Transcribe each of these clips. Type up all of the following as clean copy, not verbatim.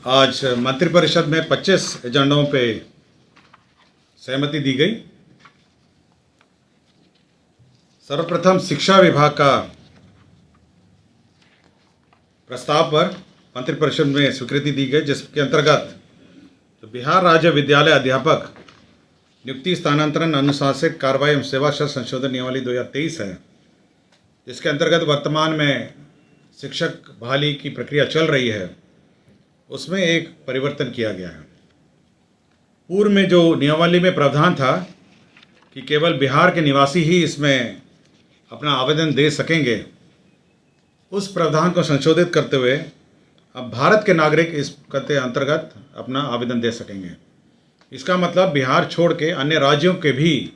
आज मंत्रिपरिषद में 25 एजेंडों पे सहमति दी गई। सर्वप्रथम शिक्षा विभाग का प्रस्ताव पर मंत्रिपरिषद में स्वीकृति दी गई, जिसके अंतर्गत तो बिहार राज्य विद्यालय अध्यापक नियुक्ति स्थानांतरण अनुशासित कार्रवाई एवं सेवा शर्त संशोधन नियमावली 2023 है, जिसके अंतर्गत वर्तमान में शिक्षक बहाली की प्रक्रिया चल रही है, उसमें एक परिवर्तन किया गया है। पूर्व में जो नियमावली में प्रावधान था कि केवल बिहार के निवासी ही इसमें अपना आवेदन दे सकेंगे, उस प्रावधान को संशोधित करते हुए अब भारत के नागरिक इस के अंतर्गत अपना आवेदन दे सकेंगे। इसका मतलब बिहार छोड़ के अन्य राज्यों के भी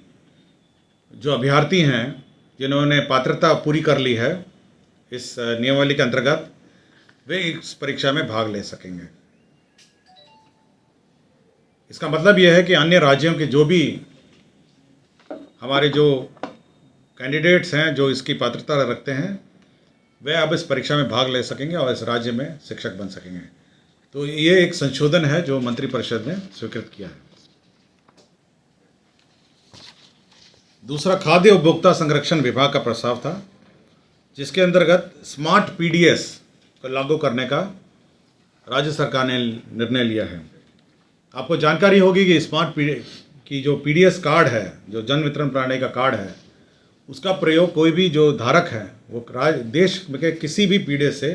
जो अभ्यर्थी हैं, जिन्होंने पात्रता पूरी कर ली है इस नियमावली के अंतर्गत, वे इस परीक्षा में भाग ले सकेंगे। इसका मतलब यह है कि अन्य राज्यों के जो भी हमारे जो कैंडिडेट्स हैं जो इसकी पात्रता रखते हैं, वे अब इस परीक्षा में भाग ले सकेंगे और इस राज्य में शिक्षक बन सकेंगे। तो ये एक संशोधन है जो मंत्रिपरिषद ने स्वीकृत किया है। दूसरा, खाद्य उपभोक्ता संरक्षण विभाग का प्रस्ताव था, जिसके अंतर्गत स्मार्ट पीडीएस को लागू करने का राज्य सरकार ने निर्णय लिया है। आपको जानकारी होगी कि स्मार्ट की जो पीडीएस कार्ड है, जो जन वितरण प्रणाली का कार्ड है, उसका प्रयोग कोई भी जो धारक है वो देश के किसी भी पीडीएस से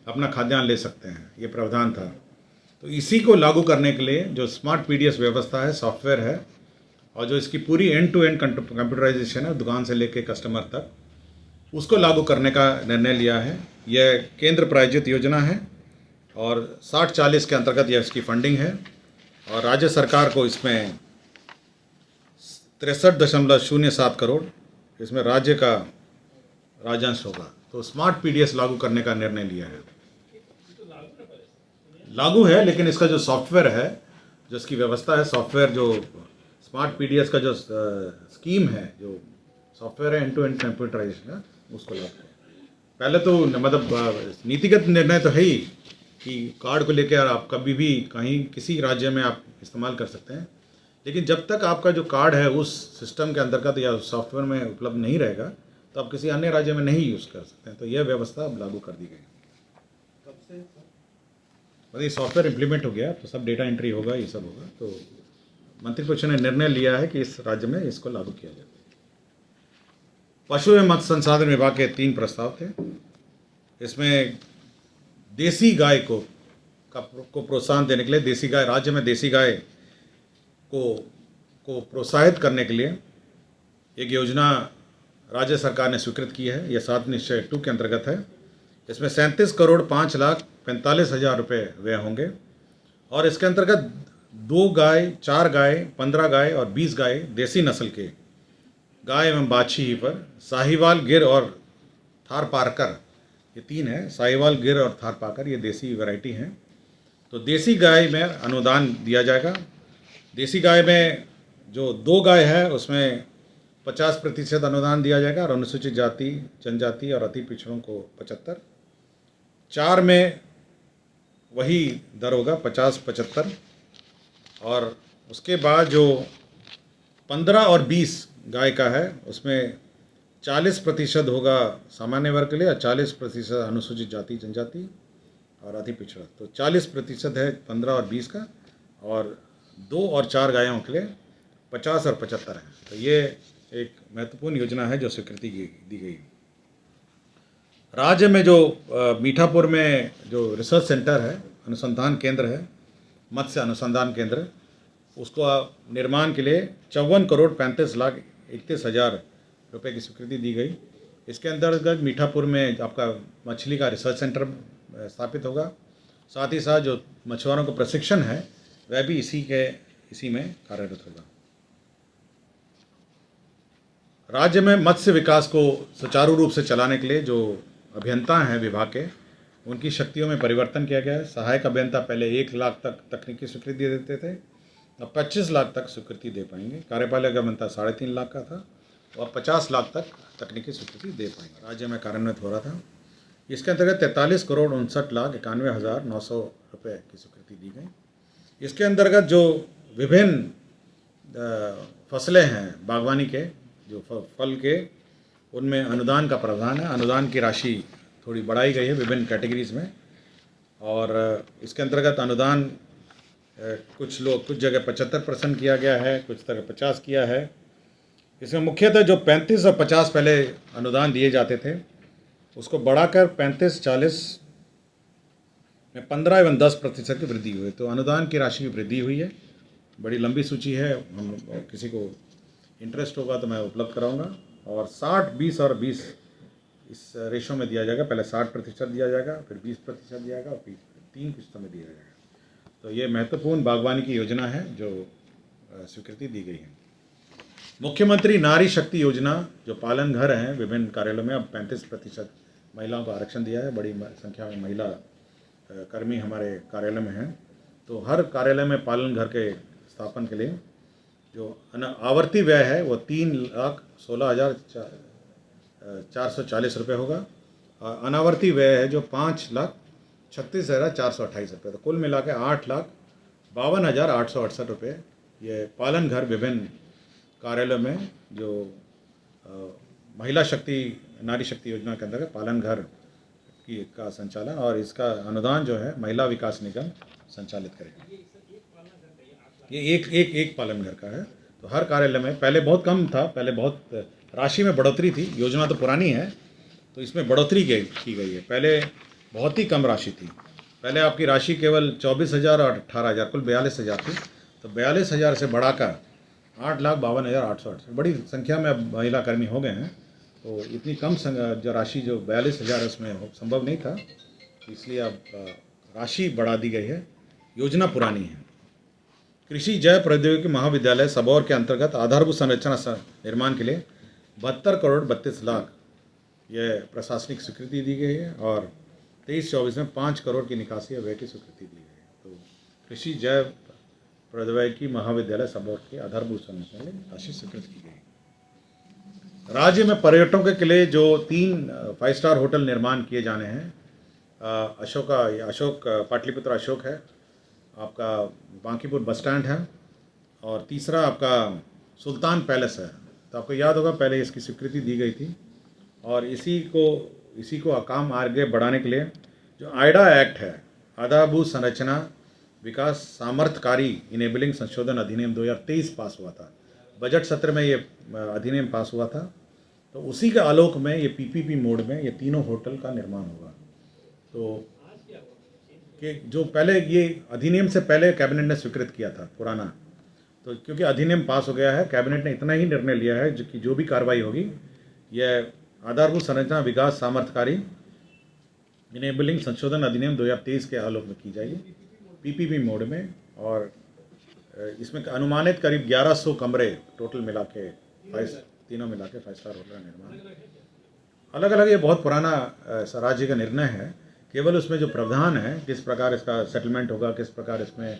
अपना खाद्यान्न ले सकते हैं, ये प्रावधान था। तो इसी को लागू करने के लिए जो स्मार्ट पीडीएस व्यवस्था है, सॉफ्टवेयर है, और जो इसकी पूरी एंड टू एंड कंप्यूटराइजेशन है, दुकान से लेके कस्टमर तक, उसको लागू करने का निर्णय लिया है। यह केंद्र प्रायोजित योजना है और 60-40 के अंतर्गत यह इसकी फंडिंग है और राज्य सरकार को इसमें 63.07 करोड़ इसमें राज्य का राजस्व होगा। तो स्मार्ट पीडीएस लागू करने का निर्णय लिया है। लागू है, लेकिन इसका जो सॉफ्टवेयर है, जो इसकी व्यवस्था है, सॉफ्टवेयर जो स्मार्ट पीडीएस का जो स्कीम है, जो सॉफ्टवेयर है एंड टू एंड कंप्यूटराइजेशन है, उसको लागू है। पहले तो मतलब नीतिगत निर्णय तो है ही कि कार्ड को लेकर आप कभी भी कहीं किसी राज्य में आप इस्तेमाल कर सकते हैं, लेकिन जब तक आपका जो कार्ड है उस सिस्टम के अंतर्गत या सॉफ्टवेयर में उपलब्ध नहीं रहेगा, तो आप किसी अन्य राज्य में नहीं यूज़ कर सकते हैं। तो यह व्यवस्था अब लागू कर दी गई। कब से मतलब ये सॉफ्टवेयर इम्प्लीमेंट हो गया, तो सब डेटा एंट्री होगा, ये सब होगा। तो मंत्रिपरिषद ने निर्णय लिया है कि इस राज्य में इसको लागू किया जाए। पशु एवं मत्स्य संसाधन विभाग के 3 प्रस्ताव थे। इसमें देसी गाय को प्रोत्साहन देने के लिए, देसी गाय राज्य में देसी गाय को प्रोत्साहित करने के लिए एक योजना राज्य सरकार ने स्वीकृत की है। यह 7 निश्चय 2 के अंतर्गत है। इसमें 37,05,45,000 रुपये व्यय होंगे और इसके अंतर्गत 2 गाय, 4 गाय, 15 गाय और 20 गाय देसी नस्ल के गाय एवं बाछी पर साहिवाल, गिर और थारपारकर, ये 3 है, साहिवाल, गिर और थारपारकर, ये देसी वैरायटी हैं। तो देसी गाय में अनुदान दिया जाएगा। देसी गाय में जो 2 गाय है उसमें 50% अनुदान दिया जाएगा और अनुसूचित जाति, जनजाति और अति पिछड़ों को 75। 4 में वही दर होगा 50-75 और उसके बाद जो 15 और 20 गाय का है उसमें 40% होगा सामान्य वर्ग के लिए और 40% अनुसूचित जाति, जनजाति और अति पिछड़ा। तो 40% है 15 और 20 का, और 2 और 4 गायों के लिए 50 और 75 है। तो ये एक महत्वपूर्ण योजना है जो स्वीकृति दी गई। राज्य में जो मीठापुर में जो रिसर्च सेंटर है, अनुसंधान केंद्र है, मत्स्य अनुसंधान केंद्र, उसको निर्माण के लिए 54,35,31,000 रुपये की स्वीकृति दी गई। इसके अंतर्गत मीठापुर में आपका मछली का रिसर्च सेंटर स्थापित होगा। साथ ही साथ जो मछुआरों को प्रशिक्षण है वह भी इसी में कार्यरत होगा। राज्य में मत्स्य विकास को सुचारू रूप से चलाने के लिए जो अभियंता हैं विभाग के, उनकी शक्तियों में परिवर्तन किया गया है। सहायक अभियंता पहले 1 लाख तक तकनीकी स्वीकृति देते थे, अब 25 लाख तक स्वीकृति दे पाएंगे। कार्यपालक अभियंता 3.5 लाख का था और 50 लाख तक तकनीकी स्वीकृति दे पाएंगे। राज्य में कार्यान्वित हो रहा था। इसके अंतर्गत 43,59,91,900 रुपये की स्वीकृति दी गई। इसके अंतर्गत जो विभिन्न फसलें हैं बागवानी के, जो फल के, उनमें अनुदान का प्रावधान है। अनुदान की राशि थोड़ी बढ़ाई गई है विभिन्न कैटेगरीज में, और इसके अंतर्गत अनुदान कुछ जगह 75% किया गया है, कुछ जगह 50 किया है। इसमें मुख्यतः जो 35 और 50 पहले अनुदान दिए जाते थे, उसको बढ़ाकर 35-40 में 15 एवं 10% की वृद्धि हुई। तो अनुदान की राशि में वृद्धि हुई है। बड़ी लंबी सूची है, हम किसी को इंटरेस्ट होगा तो मैं उपलब्ध कराऊंगा। और 60, 20 और 20 इस रेशो में दिया जाएगा। पहले 60% दिया जाएगा, फिर 20% दिया जाएगा, और फिर 3 किस्तों में दिया जाएगा। तो ये महत्वपूर्ण बागवानी की योजना है जो स्वीकृति दी गई है। मुख्यमंत्री नारी शक्ति योजना, जो पालन घर हैं विभिन्न कार्यालयों में, अब 35% महिलाओं को आरक्षण दिया है। बड़ी संख्या में महिला कर्मी हमारे कार्यालय में हैं। तो हर कार्यालय में पालन घर के स्थापन के लिए जो आवर्ती व्यय है वो 3,16,440 रुपये होगा, और अनावर्ती व्यय है जो 5,36,428 रुपये। तो कुल मिला के 8,52,868 रुपये ये पालन घर विभिन्न कार्यालयों में जो महिला शक्ति नारी शक्ति योजना के अंतर्गत पालन घर का संचालन, और इसका अनुदान जो है महिला विकास निगम संचालित करेगा। ये एक पालन घर का है। तो हर कार्यालय में पहले बहुत कम था, पहले बहुत राशि में बढ़ोतरी थी। योजना तो पुरानी है, तो इसमें बढ़ोतरी की गई है। पहले बहुत ही कम राशि थी। पहले आपकी राशि केवल 24,000 और 18,000, कुल 42,000 थी। तो 42,000 से बढ़ाकर 8,52,868, बड़ी संख्या में अब महिला कर्मी हो गए हैं। तो इतनी कम जो राशि, जो 42,000 उसमें संभव नहीं था, इसलिए अब राशि बढ़ा दी गई है। योजना पुरानी है। कृषि जैव प्रौद्योगिकी महाविद्यालय सबौर के अंतर्गत आधारभूत संरचना निर्माण के लिए 72 करोड़ 32 लाख यह प्रशासनिक स्वीकृति दी गई है, और 23-24 में 5 करोड़ की निकासी व्यय की स्वीकृति दी गई है। तो कृषि जैव प्रौद्योगिकी महाविद्यालय सबौर के आधारभूत संरचना के लिए राशि स्वीकृत की गई। राज्य में पर्यटकों के लिए जो 3 5 स्टार होटल निर्माण किए जाने हैं, अशोक पाटलिपुत्र अशोक है, आपका बांकीपुर बस स्टैंड है, और तीसरा आपका सुल्तान पैलेस है। तो आपको याद होगा पहले इसकी स्वीकृति दी गई थी, और इसी को काम आगे बढ़ाने के लिए जो आइडा एक्ट है, आधारभूत संरचना विकास सामर्थ्यकारी इनेबलिंग संशोधन अधिनियम 2023 पास हुआ था। बजट सत्र में ये अधिनियम पास हुआ था। तो उसी के आलोक में ये पीपीपी मोड में ये तीनों होटल का निर्माण होगा। तो कि जो पहले ये अधिनियम से पहले कैबिनेट ने स्वीकृत किया था पुराना, तो क्योंकि अधिनियम पास हो गया है, कैबिनेट ने इतना ही निर्णय लिया है कि जो भी कार्रवाई होगी यह आधारभूत संरचना विकास सामर्थ्यकारी इनेबलिंग संशोधन अधिनियम 2023 के आलोक में की जाएगी, पीपीपी मोड में। और इसमें अनुमानित करीब 1100 कमरे टोटल मिला के, तीनों मिला के 5 स्टार होटल का निर्माण। अलग अलग ये बहुत पुराना राज्य का निर्णय है। केवल उसमें जो प्रावधान है, किस प्रकार इसका सेटलमेंट होगा, किस प्रकार इसमें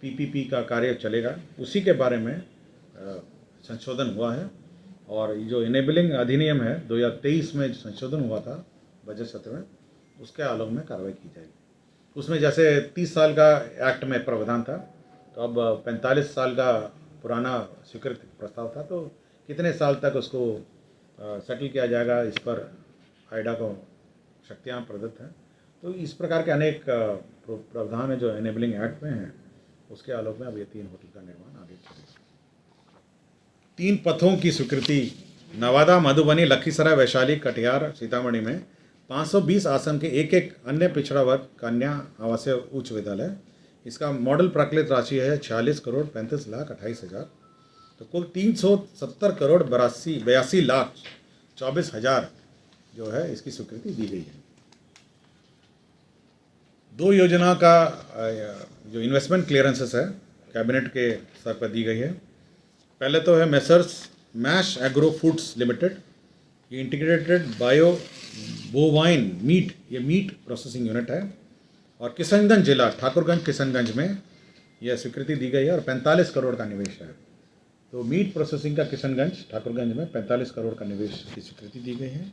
पीपीपी का कार्य चलेगा, उसी के बारे में संशोधन हुआ है। और जो इनेबलिंग अधिनियम है 2023 में संशोधन हुआ था बजट सत्र में, उसके आलोक में कार्रवाई की जाएगी। उसमें जैसे 30 साल का एक्ट में प्रावधान था, तो अब 45 साल का पुराना स्वीकृत प्रस्ताव था। तो कितने साल तक उसको सेटल किया जाएगा, इस पर आइडा को शक्तियाँ प्रदत्त हैं। तो इस प्रकार के अनेक प्रावधान है जो इनेबलिंग एक्ट में हैं, उसके आलोक में अब ये 3 होटल का निर्माण आगे चलेगा। 3 पथों की स्वीकृति नवादा, मधुबनी, लखीसराय, वैशाली, कटिहार, सीतामढ़ी में 520 आसन के एक अन्य पिछड़ा वर्ग कन्या आवासीय उच्च विद्यालय। इसका मॉडल प्राकृत राशि है 46 करोड़ 35 लाख 28 हज़ार। तो कुल 370 करोड़ 82 लाख 24 हज़ार जो है इसकी स्वीकृति दी गई है। 2 योजना का जो इन्वेस्टमेंट क्लियरेंसेस है कैबिनेट के स्तर पर दी गई है। पहले तो है Messrs Mash Agro Foods Limited, ये इंटीग्रेटेड बायो बोवाइन मीट, ये मीट प्रोसेसिंग यूनिट है, और किशनगंज जिला ठाकुरगंज किशनगंज में यह स्वीकृति दी गई है, और 45 करोड़ का निवेश है। तो मीट प्रोसेसिंग का किशनगंज ठाकुरगंज में 45 करोड़ का निवेश की स्वीकृति दी गई है।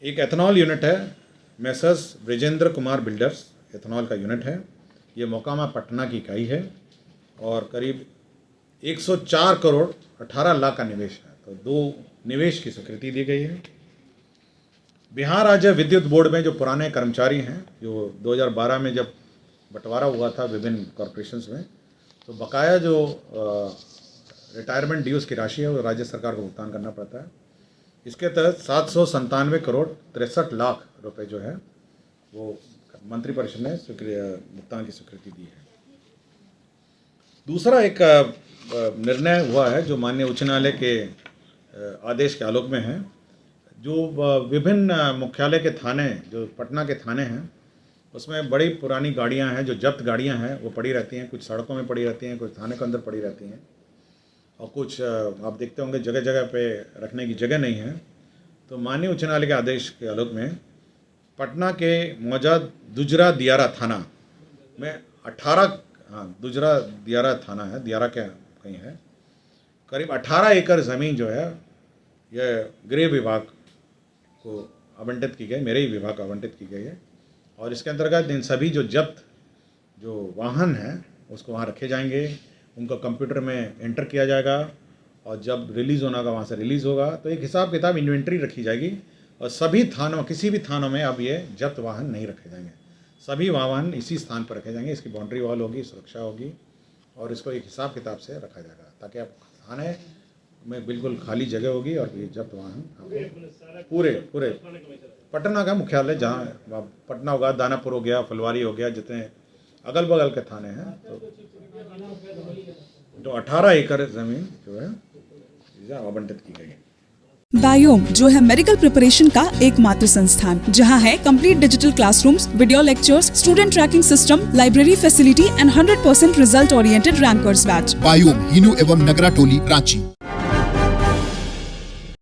एक एथनॉल यूनिट है Messrs Brijendra Kumar builders ethanol का यूनिट है। ये मोकामा पटना की इकाई है और करीब 104 करोड़ 18 लाख का निवेश है। तो 2 निवेश की स्वीकृति दी गई है। बिहार राज्य विद्युत बोर्ड में जो पुराने कर्मचारी हैं, जो 2012 में जब बंटवारा हुआ था विभिन्न कॉरपोरेशंस में, तो बकाया जो रिटायरमेंट ड्यूज़ की राशि है वो राज्य सरकार को भुगतान करना पड़ता है। इसके तहत 797 करोड़ 63 लाख रुपए जो है वो मंत्रिपरिषद ने भुगतान की स्वीकृति दी है। दूसरा एक निर्णय हुआ है जो माननीय उच्च न्यायालय के आदेश के आलोक में है। जो विभिन्न मुख्यालय के थाने, जो पटना के थाने हैं, उसमें बड़ी पुरानी गाड़ियां हैं, जो जब्त गाड़ियां हैं वो पड़ी रहती हैं। कुछ सड़कों में पड़ी रहती हैं, कुछ थाने के अंदर पड़ी रहती हैं और कुछ आप देखते होंगे जगह जगह पे रखने की जगह नहीं है। तो माननीय उच्च न्यायालय के आदेश के आलोक में पटना के मौजूद दुजरा दियारा थाना में 18 दुजरा दियारा थाना है, दियारा क्या कहीं है, करीब 18 एकड़ ज़मीन जो है यह गृह विभाग को आवंटित की गई, मेरे ही विभाग को आवंटित की गई है। और इसके अंतर्गत इन सभी जो जब्त जो वाहन हैं उसको वहाँ रखे जाएंगे, उनको कंप्यूटर में एंटर किया जाएगा और जब रिलीज़ होना होगा वहाँ से रिलीज़ होगा। तो एक हिसाब किताब इन्वेंट्री रखी जाएगी और सभी थानों, किसी भी थानों में अब ये जब्त वाहन नहीं रखे जाएंगे, सभी वाहन इसी स्थान पर रखे जाएंगे। इसकी बाउंड्री वॉल होगी, सुरक्षा होगी और इसको एक हिसाब किताब से रखा जाएगा ताकि आप थाने में बिल्कुल खाली जगह होगी और ये जब्त वाहन पूरे पटना का मुख्यालय, जहाँ पटना होगा, दानापुर हो गया, फुलवारी हो गया, जितने अगल बगल के थाने हैं, तो 18 एकड़ ज़मीन जो है आवंटित की गई है। बायोम जो है मेडिकल प्रिपरेशन का एकमात्र संस्थान, जहां है complete digital classrooms, video lectures, student tracking system, library facility and 100% result oriented rankers batch. Biome, Hinoo एवं नगरा टोली, रांची।